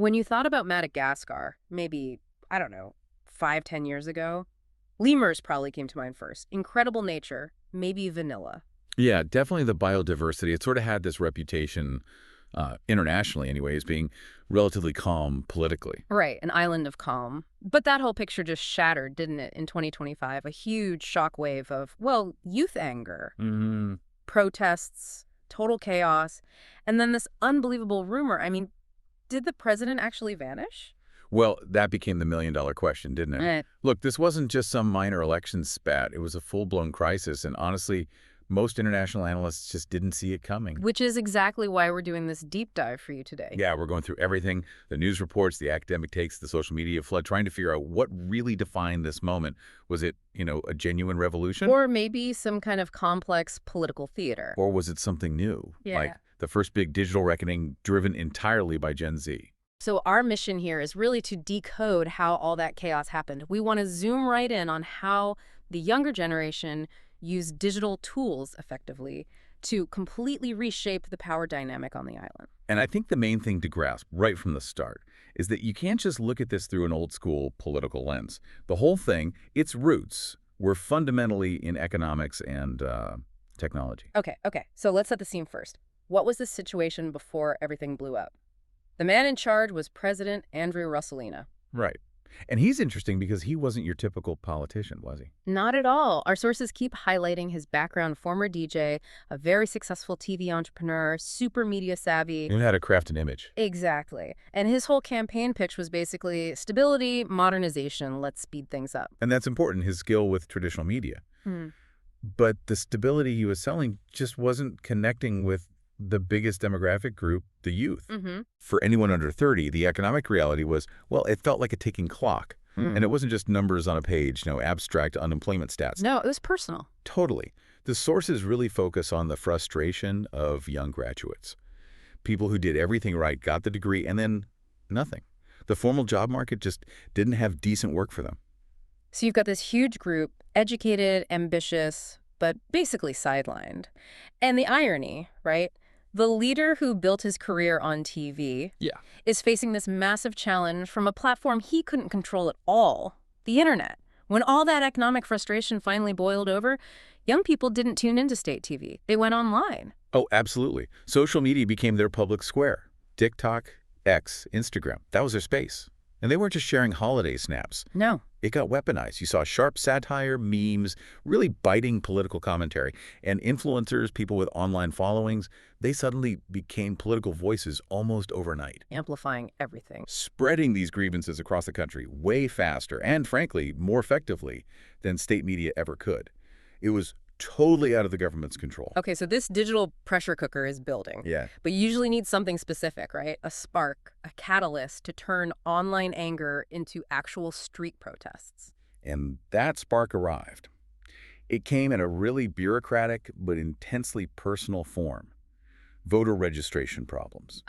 When you thought about Madagascar, maybe, I don't know, 5, 10 years ago, lemurs probably came to mind first. Incredible nature, maybe vanilla. Yeah, definitely the biodiversity. It sort of had this reputation, internationally anyway, as being relatively calm politically. Right, an island of calm. But that whole picture just shattered, didn't it, in 2025? A huge shockwave of, well, youth anger, Hmm. protests, total chaos, and then this unbelievable rumor. I mean, did the president actually vanish? Well, that became the million-dollar question, didn't it? Eh. Look, this wasn't just some minor election spat. It was a full-blown crisis, and honestly, most international analysts just didn't see it coming. Which is exactly why we're doing this deep dive for you today. Yeah, we're going through everything, the news reports, the academic takes, the social media flood, trying to figure out what really defined this moment. Was it, a genuine revolution? Or maybe some kind of complex political theater. Or was it something new? Yeah. Like the first big digital reckoning driven entirely by Gen Z? So our mission here is really to decode how all that chaos happened. We want to zoom right in on how the younger generation used digital tools effectively to completely reshape the power dynamic on the island. And I think the main thing to grasp right from the start is that you can't just look at this through an old-school political lens. The whole thing, its roots, were fundamentally in economics and technology. Okay. So let's set the scene first. What was the situation before everything blew up? The man in charge was President Rajoelina. Right. And he's interesting because he wasn't your typical politician, was he? Not at all. Our sources keep highlighting his background: former DJ, a very successful TV entrepreneur, super media savvy. He knew how to craft an image. Exactly. And his whole campaign pitch was basically stability, modernization, let's speed things up. And that's important, his skill with traditional media. But the stability he was selling just wasn't connecting with the biggest demographic group, the youth. For anyone under 30, the economic reality was, well, it felt like a ticking clock. And it wasn't just numbers on a page, abstract unemployment stats. No, it was personal. Totally. The sources really focus on the frustration of young graduates. People who did everything right, got the degree, and then nothing. The formal job market just didn't have decent work for them. So you've got this huge group, educated, ambitious, but basically sidelined. And the irony, right? The leader who built his career on TV is facing this massive challenge from a platform he couldn't control at all, the internet. When all that economic frustration finally boiled over, young people didn't tune into state TV. They went online. Oh, absolutely. Social media became their public square. TikTok, X, Instagram, that was their space. And they weren't just sharing holiday snaps. No. It got weaponized. You saw sharp satire, memes, really biting political commentary. And influencers, people with online followings, they suddenly became political voices almost overnight. Amplifying everything. Spreading these grievances across the country way faster and, frankly, more effectively than state media ever could. It was totally out of the government's control. Okay, so this digital pressure cooker is building. Yeah. But you usually need something specific, right? A spark, a catalyst to turn online anger into actual street protests. And that spark arrived. It came in a really bureaucratic but intensely personal form. Voter registration problems.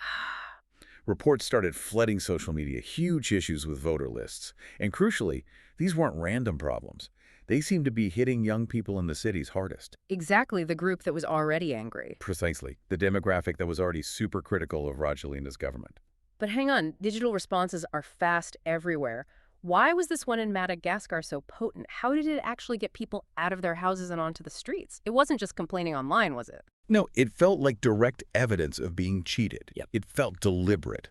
Reports started flooding social media, huge issues with voter lists. And crucially, these weren't random problems. They seemed to be hitting young people in the cities hardest. Exactly, the group that was already angry. Precisely. The demographic that was already super critical of Rajoelina's government. But hang on, digital responses are fast everywhere. Why was this one in Madagascar so potent? How did it actually get people out of their houses and onto the streets? It wasn't just complaining online, was it? No, it felt like direct evidence of being cheated. Yep. It felt deliberate.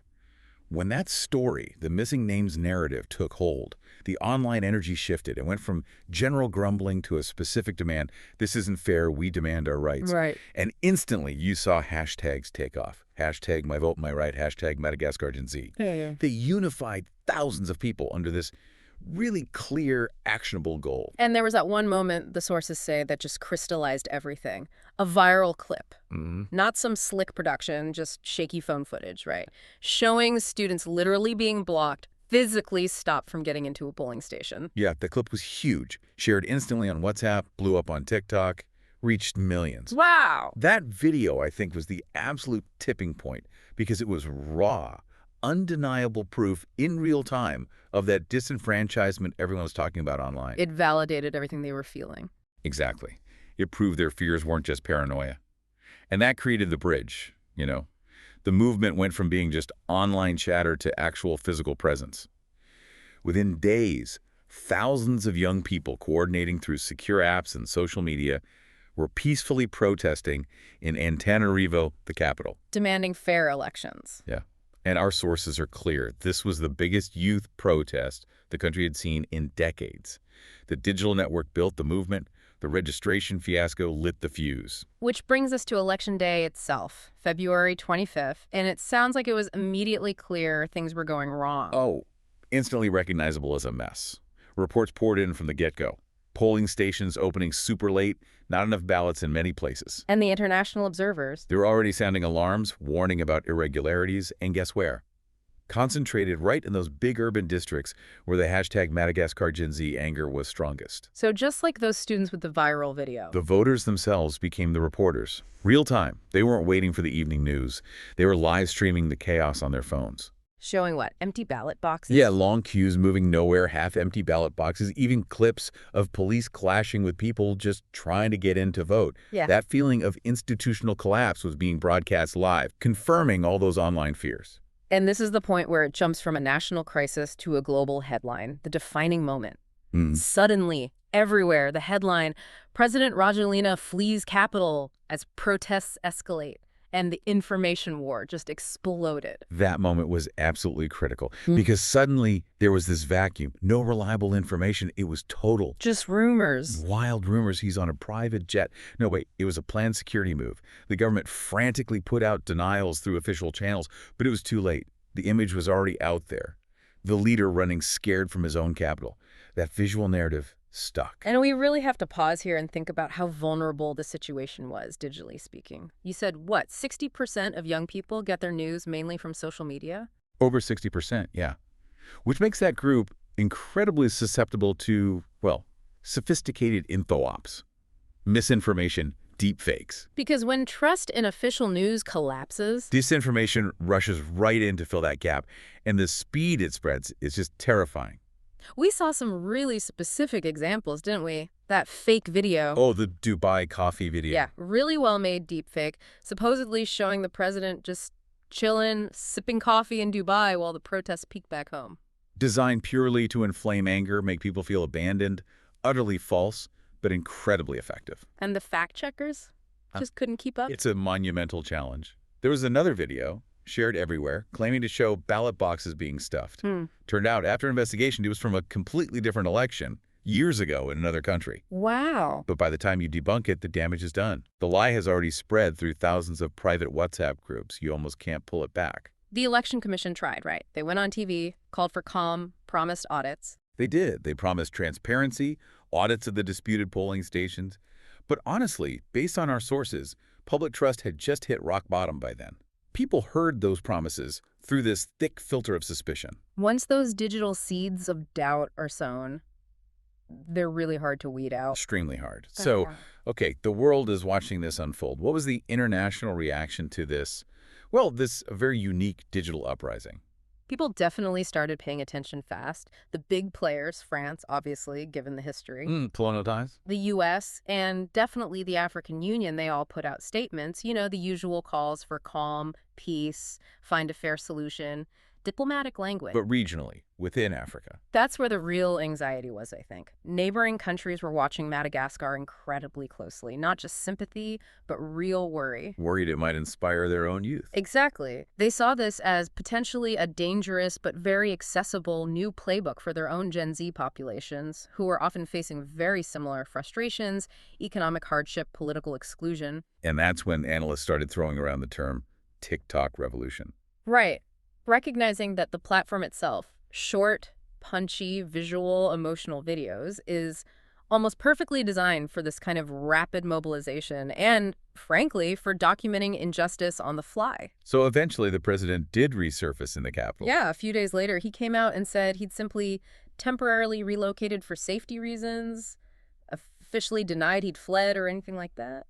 When that story, the missing names narrative, took hold, the online energy shifted and went from general grumbling to a specific demand. This isn't fair. We demand our rights. Right. And instantly you saw hashtags take off. Hashtag my vote, my right. Hashtag Madagascar Gen Z. Yeah. They unified thousands of people under this really clear, actionable goal. And there was that one moment, the sources say, that just crystallized everything. A viral clip. Not some slick production, just shaky phone footage, right? Showing students literally being blocked, physically stopped from getting into a polling station. Yeah, the clip was huge. Shared instantly on WhatsApp, blew up on TikTok, reached millions. Wow! That video, I think, was the absolute tipping point because it was raw, undeniable proof in real time of that disenfranchisement everyone was talking about online. It validated everything they were feeling. Exactly. It proved their fears weren't just paranoia. And that created the bridge, The movement went from being just online chatter to actual physical presence. Within days, thousands of young people coordinating through secure apps and social media were peacefully protesting in Antananarivo, the capital. Demanding fair elections. Yeah. And our sources are clear. This was the biggest youth protest the country had seen in decades. The digital network built the movement. The registration fiasco lit the fuse. Which brings us to Election Day itself, February 25th, and it sounds like it was immediately clear things were going wrong. Oh, instantly recognizable as a mess. Reports poured in from the get-go. Polling stations opening super late, not enough ballots in many places. And the international observers? They were already sounding alarms, warning about irregularities, and guess where? Concentrated right in those big urban districts where the hashtag Madagascar Gen Z anger was strongest. So just like those students with the viral video. The voters themselves became the reporters. Real time. They weren't waiting for the evening news. They were live streaming the chaos on their phones. Showing what? Empty ballot boxes? Yeah, long queues moving nowhere, half-empty ballot boxes, even clips of police clashing with people just trying to get in to vote. Yeah. That feeling of institutional collapse was being broadcast live, confirming all those online fears. And this is the point where it jumps from a national crisis to a global headline, the defining moment. Suddenly, everywhere, the headline, President Rajoelina flees capital as protests escalate. And the information war just exploded. That moment was absolutely critical because suddenly there was this vacuum. No reliable information. It was total. Just rumors. Wild rumors he's on a private jet. No, wait, it was a planned security move. The government frantically put out denials through official channels, but it was too late. The image was already out there. The leader running scared from his own capital. That visual narrative stuck. And we really have to pause here and think about how vulnerable the situation was, digitally speaking. You said, what, 60% of young people get their news mainly from social media? Over 60%, yeah. Which makes that group incredibly susceptible to, well, sophisticated info ops, misinformation, deepfakes. Because when trust in official news collapses, disinformation rushes right in to fill that gap, and the speed it spreads is just terrifying. We saw some really specific examples, didn't we? That fake video. Oh, the Dubai coffee video. Yeah, really well-made deepfake, supposedly showing the president just chilling, sipping coffee in Dubai while the protests peak back home. Designed purely to inflame anger, make people feel abandoned, utterly false, but incredibly effective. And the fact-checkers just couldn't keep up? It's a monumental challenge. There was another video shared everywhere, claiming to show ballot boxes being stuffed. Turned out, after investigation, it was from a completely different election, years ago in another country. Wow. But by the time you debunk it, the damage is done. The lie has already spread through thousands of private WhatsApp groups. You almost can't pull it back. The Election Commission tried, right? They went on TV, called for calm, promised audits. They did. They promised transparency, audits of the disputed polling stations. But honestly, based on our sources, public trust had just hit rock bottom by then. People heard those promises through this thick filter of suspicion. Once those digital seeds of doubt are sown, they're really hard to weed out. Extremely hard. So, okay, the world is watching this unfold. What was the international reaction to this? Well, this very unique digital uprising. People definitely started paying attention fast. The big players, France, obviously, given the history. Colonial ties? The U.S. and definitely the African Union, they all put out statements, you know, the usual calls for calm, peace, find a fair solution, diplomatic language. But regionally, within Africa. That's where the real anxiety was, I think. Neighboring countries were watching Madagascar incredibly closely. Not just sympathy, but real worry. Worried it might inspire their own youth. Exactly. They saw this as potentially a dangerous but very accessible new playbook for their own Gen Z populations, who were often facing very similar frustrations, economic hardship, political exclusion. And that's when analysts started throwing around the term TikTok revolution. Right. Recognizing that the platform itself, short, punchy, visual, emotional videos, is almost perfectly designed for this kind of rapid mobilization and, frankly, for documenting injustice on the fly. So eventually the president did resurface in the capital. Yeah, a few days later, he came out and said he'd simply temporarily relocated for safety reasons, officially denied he'd fled or anything like that.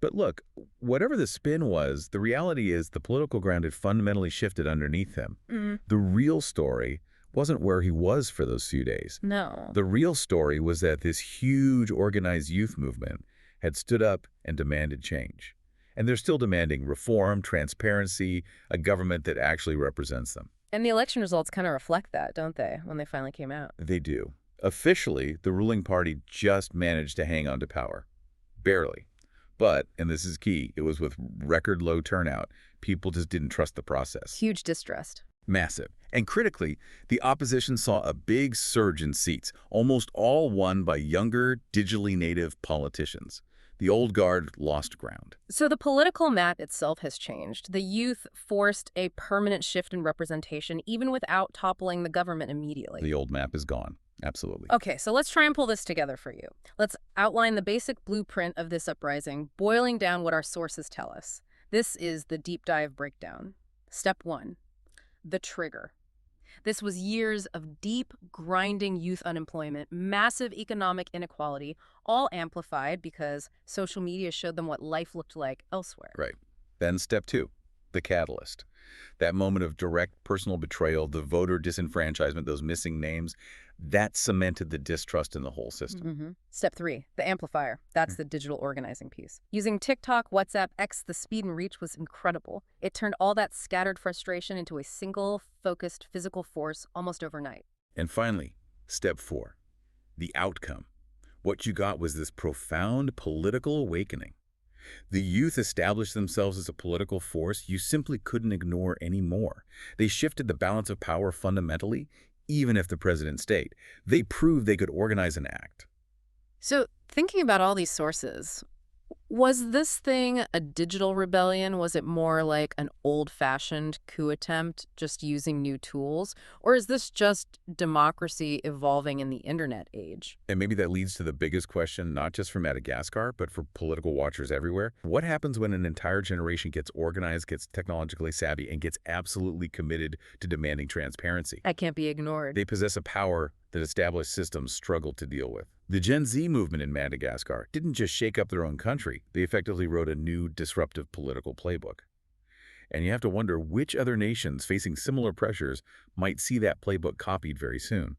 But look, whatever the spin was, the reality is the political ground had fundamentally shifted underneath him. The real story wasn't where he was for those few days. No. The real story was that this huge organized youth movement had stood up and demanded change. And they're still demanding reform, transparency, a government that actually represents them. And the election results kind of reflect that, don't they, when they finally came out? They do. Officially, the ruling party just managed to hang on to power. Barely. But, and this is key, it was with record low turnout. People just didn't trust the process. Huge distrust. Massive. And critically, the opposition saw a big surge in seats, almost all won by younger, digitally native politicians. The old guard lost ground. So the political map itself has changed. The youth forced a permanent shift in representation, even without toppling the government immediately. The old map is gone. Absolutely. Okay, so let's try and pull this together for you. Let's outline the basic blueprint of this uprising, boiling down what our sources tell us. This is the deep dive breakdown. Step 1, the trigger. This was years of deep, grinding youth unemployment, massive economic inequality, all amplified because social media showed them what life looked like elsewhere. Right. Then step 2, the catalyst. That moment of direct personal betrayal, the voter disenfranchisement, those missing names, that cemented the distrust in the whole system. Step 3, the amplifier. That's the digital organizing piece. Using TikTok, WhatsApp, X, the speed and reach was incredible. It turned all that scattered frustration into a single, focused, physical force almost overnight. And finally, step 4, the outcome. What you got was this profound political awakening. The youth established themselves as a political force you simply couldn't ignore anymore. They shifted the balance of power fundamentally, even if the president stayed. They proved they could organize and act. So, thinking about all these sources, was this thing a digital rebellion? Was it more like an old-fashioned coup attempt, just using new tools? Or is this just democracy evolving in the internet age? And maybe that leads to the biggest question, not just for Madagascar, but for political watchers everywhere. What happens when an entire generation gets organized, gets technologically savvy, and gets absolutely committed to demanding transparency? That can't be ignored. They possess a power that established systems struggle to deal with. The Gen Z movement in Madagascar didn't just shake up their own country, they effectively wrote a new, disruptive political playbook. And you have to wonder which other nations facing similar pressures might see that playbook copied very soon.